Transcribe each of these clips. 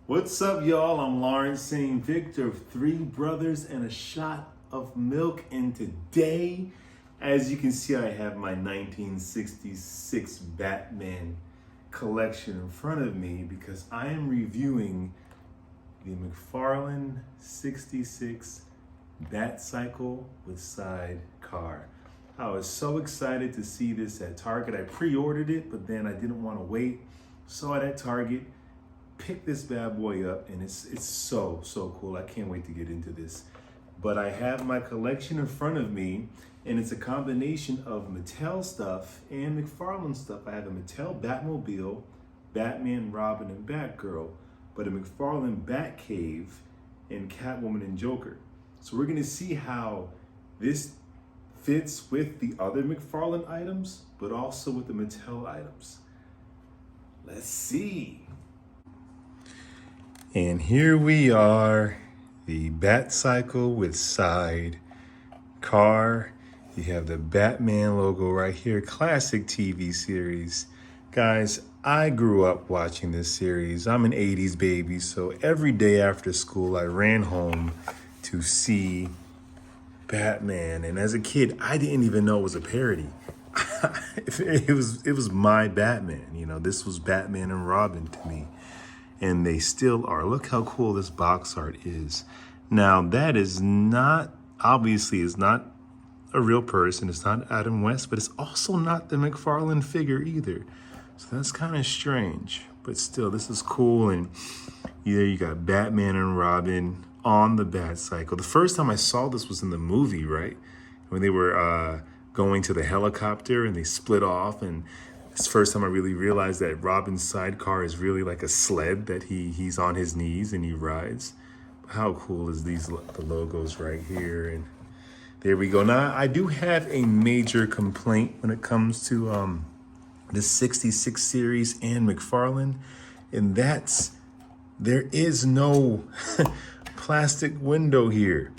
What's up, y'all? I'm Lawrence saying Victor of Three Brothers and a Shot of Milk. And today, as you can see, I have my 1966 Batman collection in front of me because I am reviewing the Mcfarlane 66 Batcycle with sidecar. I was so excited to see this at Target. I pre-ordered it, but then I didn't want to wait. Saw it at Target. Pick this bad boy up, and it's so cool. I can't wait to get into this. But I have my collection in front of me, and it's a combination of Mattel stuff and Mcfarlane stuff. I have a Mattel Batmobile, Batman, Robin, and Batgirl, but a Mcfarlane Batcave and Catwoman and Joker. So we're gonna see how this fits with the other Mcfarlane items, but also with the Mattel items. Let's see. And here we are, the Batcycle with sidecar. You have the Batman logo right here, classic TV series. Guys, I grew up watching this series. I'm an 80s baby, so every day after school, I ran home to see Batman. And as a kid, I didn't even know it was a parody. it was my Batman. You know, this was Batman and Robin to me. And they still are. Look how cool this box art is. Now, that is not, obviously, is not a real person. It's not Adam West, but it's also not the Mcfarlane figure either. So that's kind of strange. But still, this is cool. And you got Batman and Robin on the Batcycle. The first time I saw this was in the movie, right? When they were going to the helicopter and they split off, and it's the first time I really realized that Robin's sidecar is really like a sled that he's on his knees and he rides. How cool is the logos right here? And there we go. Now, I do have a major complaint when it comes to the 66 series and Mcfarlane, and that's there is no plastic window here.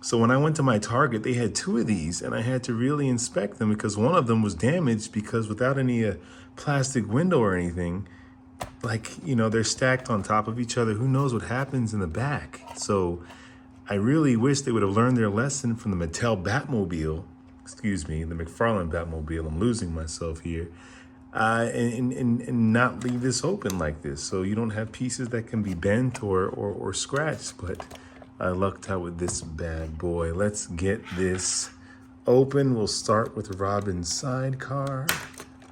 So when I went to my Target, they had two of these, and I had to really inspect them because one of them was damaged because without any plastic window or anything, like, you know, they're stacked on top of each other. Who knows what happens in the back? So I really wish they would have learned their lesson from the Mattel Batmobile, excuse me, the Mcfarlane Batmobile. I'm losing myself here. And not leave this open like this, so you don't have pieces that can be bent or scratched. But I lucked out with this bad boy. Let's get this open. We'll start with Robin's sidecar.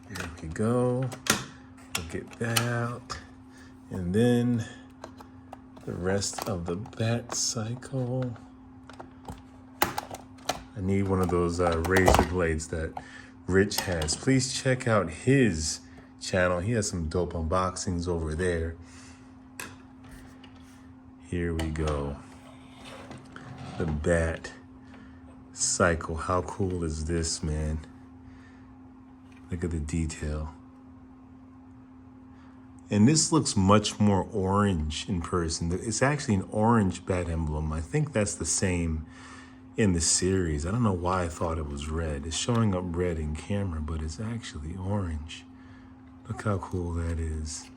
There we go. We'll get that out. And then the rest of the Batcycle. I need one of those razor blades that Rich has. Please check out his channel. He has some dope unboxings over there. Here we go. The Batcycle. How cool is this, man? Look at the detail. And this looks much more orange in person. It's actually an orange bat emblem. I think that's the same in the series. I don't know why I thought it was red. It's showing up red in camera, but it's actually orange. Look how cool that is.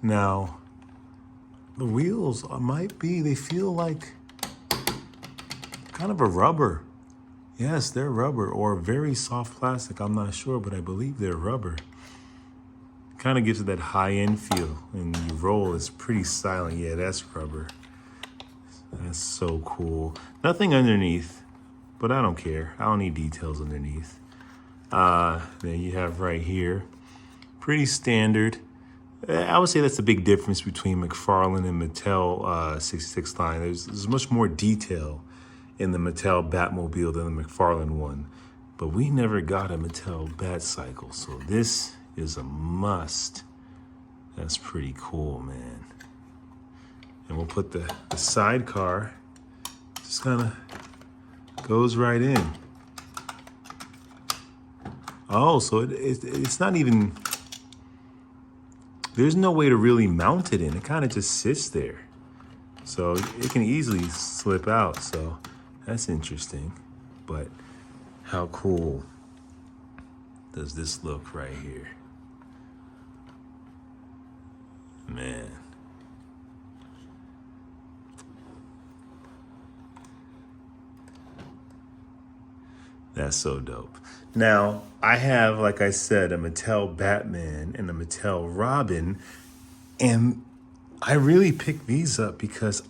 Now, the wheels they feel like kind of a rubber. Yes, they're rubber or very soft plastic. I'm not sure, but I believe they're rubber. Kind of gives it that high-end feel. And you roll, it's pretty silent. Yeah, that's rubber. That's so cool. Nothing underneath, but I don't care. I don't need details underneath. Then you have right here, pretty standard. I would say that's a big difference between Mcfarlane and Mattel 66 line. There's much more detail in the Mattel Batmobile than the Mcfarlane one. But we never got a Mattel Batcycle, so this is a must. That's pretty cool, man. And we'll put the sidecar, just kind of goes right in. Oh, so it's not even, there's no way to really mount it in. It kind of just sits there. So it can easily slip out. So that's interesting. But how cool does this look right here? Man, That's so dope. Now, I have, like I said, a Mattel Batman and a Mattel Robin, and I really picked these up because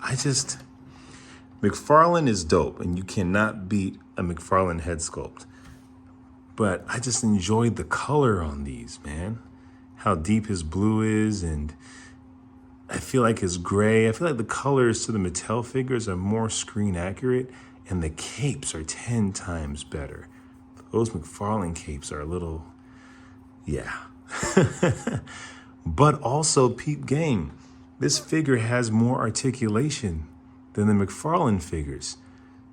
McFarlane is dope, and you cannot beat a McFarlane head sculpt. But I just enjoyed the color on these, man. How deep his blue is, and I feel like his gray. I feel like the colors to the Mattel figures are more screen accurate, and the capes are 10 times better. Those McFarlane capes are a little, yeah. But also, peep game, this figure has more articulation than the McFarlane figures.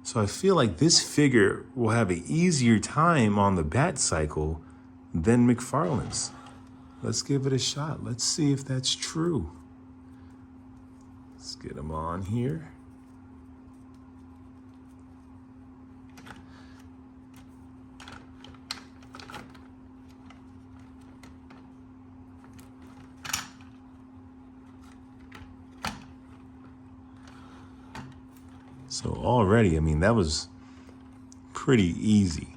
So I feel like this figure will have an easier time on the Batcycle than McFarlane's. Let's give it a shot. Let's see if that's true. Let's get him on here. So already, I mean, that was pretty easy.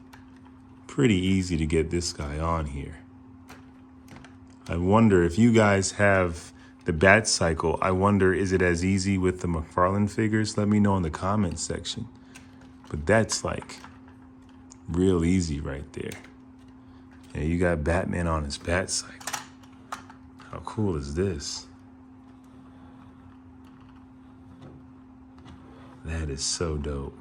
Pretty easy to get this guy on here. I wonder if you guys have the Batcycle, I wonder, is it as easy with the McFarlane figures? Let me know in the comments section. But that's like real easy right there. And you got Batman on his Batcycle. How cool is this? That is so dope.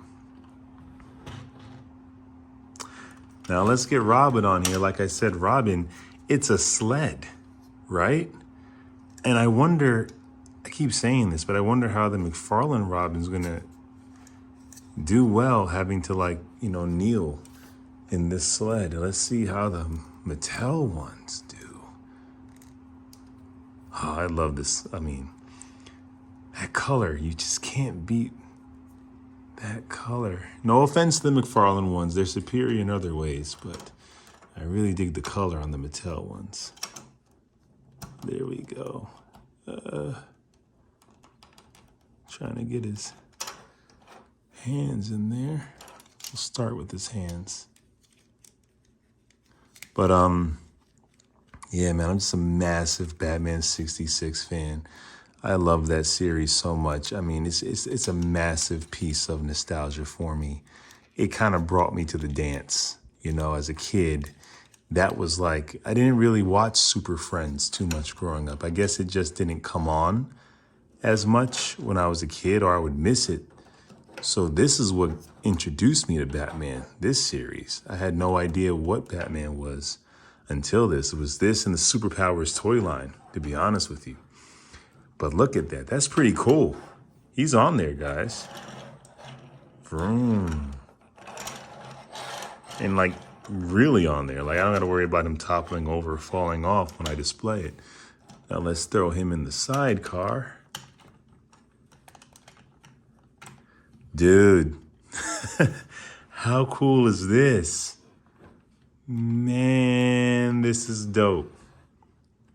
Now let's get Robin on here. Like I said, Robin, it's a sled, right? And I wonder, I keep saying this, but I wonder how the McFarlane Robin's gonna do well having to, like, you know, kneel in this sled. Let's see how the Mattel ones do. Oh, I love this. I mean, that color, you just can't beat that color. No offense to the McFarlane ones, they're superior in other ways, but I really dig the color on the Mattel ones. There we go. Trying to get his hands in there. We'll start with his hands. But yeah, man, I'm just a massive Batman 66 fan. I love that series so much. I mean, it's a massive piece of nostalgia for me. It kind of brought me to the dance, you know, as a kid. That was like, I didn't really watch Super Friends too much growing up. I guess it just didn't come on as much when I was a kid, or I would miss it. So this is what introduced me to Batman, this series. I had no idea what Batman was until this. It was this and the Superpowers toy line, to be honest with you. But look at that. That's pretty cool. He's on there, guys. Vroom. And like really on there. Like I don't got to worry about him toppling over or falling off when I display it. Now let's throw him in the sidecar. Dude, how cool is this? Man, this is dope.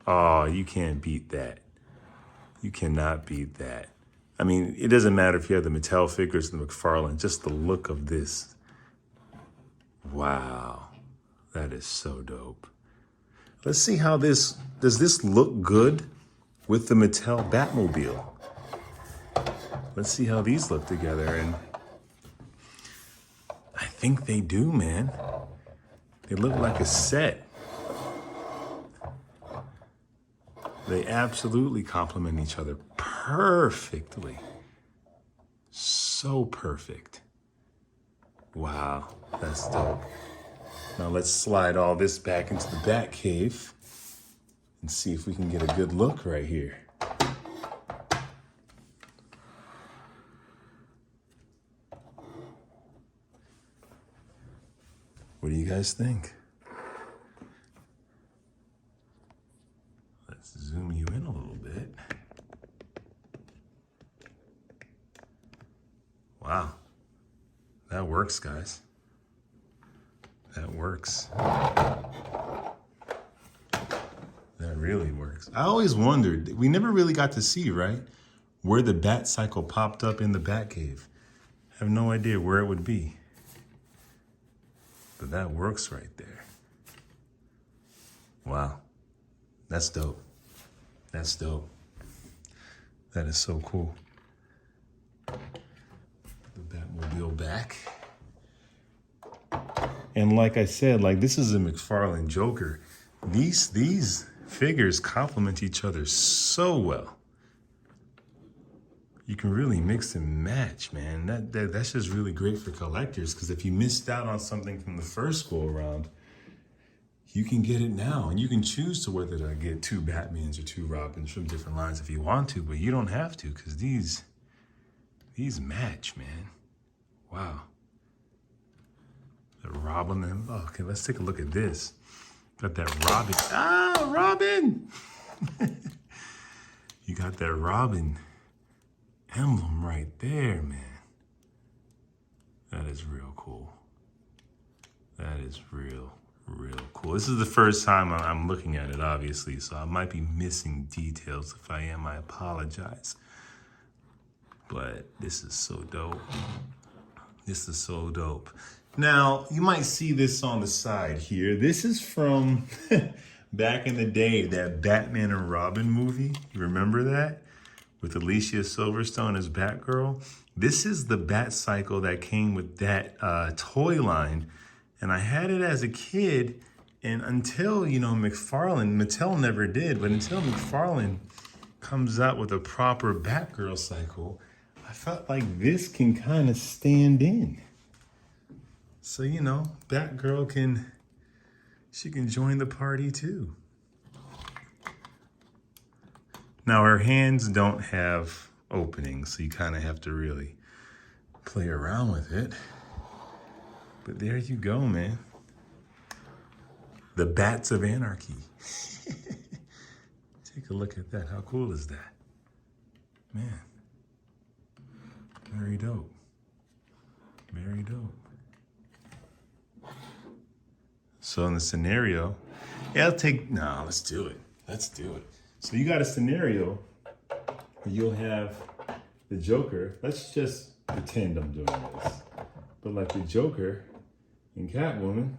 Oh, you can't beat that. You cannot beat that. I mean, it doesn't matter if you have the Mattel figures and the McFarlane, just the look of this. Wow, that is so dope. Let's see how does this look good with the Mattel Batmobile? Let's see how these look together, and I think they do, man. They look like a set. They absolutely complement each other perfectly. So perfect. Wow, that's dope. Now let's slide all this back into the Batcave and see if we can get a good look right here. What do you guys think? Let's zoom you in a little bit. Wow, that works, guys. That works. That really works. I always wondered, we never really got to see, right, where the Batcycle popped up in the Batcave. I have no idea where it would be. But that works right there. Wow. That's dope. That's dope. That is so cool. The Batmobile back. And like I said, like this is a Mcfarlane Joker. These figures complement each other so well. You can really mix and match, man. That's just really great for collectors, because if you missed out on something from the first go around, you can get it now, and you can choose to whether to get 2 Batmans or 2 Robins from different lines if you want to, but you don't have to, because these match, man. Wow. The Robin, oh, okay, let's take a look at this. Got that Robin. Ah, Robin! You got that Robin emblem right there, man. That is real cool. That is real cool. This is the first time I'm looking at it, obviously, so I might be missing details. If I am, I apologize. But this is so dope. This is so dope. Now, you might see this on the side here. This is from back in the day, that Batman and Robin movie. You remember that? With Alicia Silverstone as Batgirl. This is the Batcycle that came with that toy line. And I had it as a kid, and until, you know, Mattel never did, but until Mcfarlane comes out with a proper Batgirl cycle, I felt like this can kind of stand in. So, you know, Batgirl she can join the party too. Now, her hands don't have openings, so you kind of have to really play around with it. But there you go, man. The Bats of Anarchy. Take a look at that. How cool is that? Man. Very dope. Very dope. So in the scenario, yeah, let's do it. Let's do it. So you got a scenario where you'll have the Joker. Let's just pretend I'm doing this. But like the Joker and Catwoman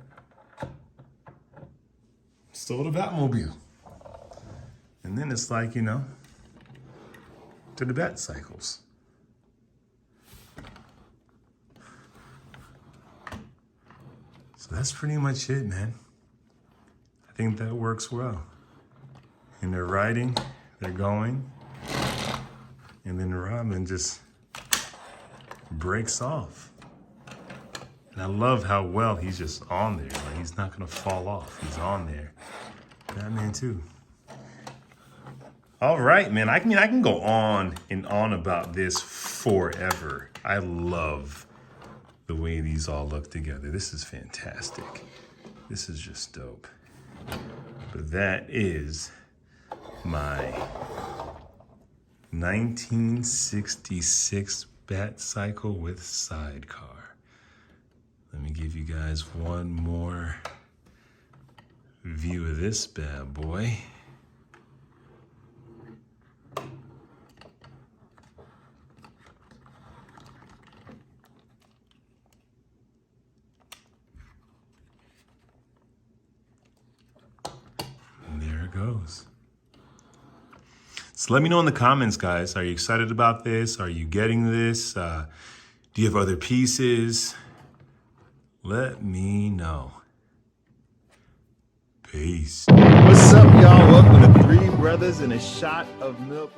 stole the Batmobile. And then it's like, you know, to the Batcycles. So that's pretty much it, man. I think that works well. And they're riding, they're going, and then Robin just breaks off. And I love how well he's just on there. Like, he's not gonna fall off. He's on there. Batman too. All right, man. I can go on and on about this forever. I love the way these all look together. This is fantastic. This is just dope. But that is my 1966 Batcycle with sidecar. Let me give you guys one more view of this bad boy. And there it goes. So let me know in the comments, guys. Are you excited about this? Are you getting this? Do you have other pieces? Let me know. Peace. What's up, y'all? Welcome to Three Brothers and a Shot of Milk.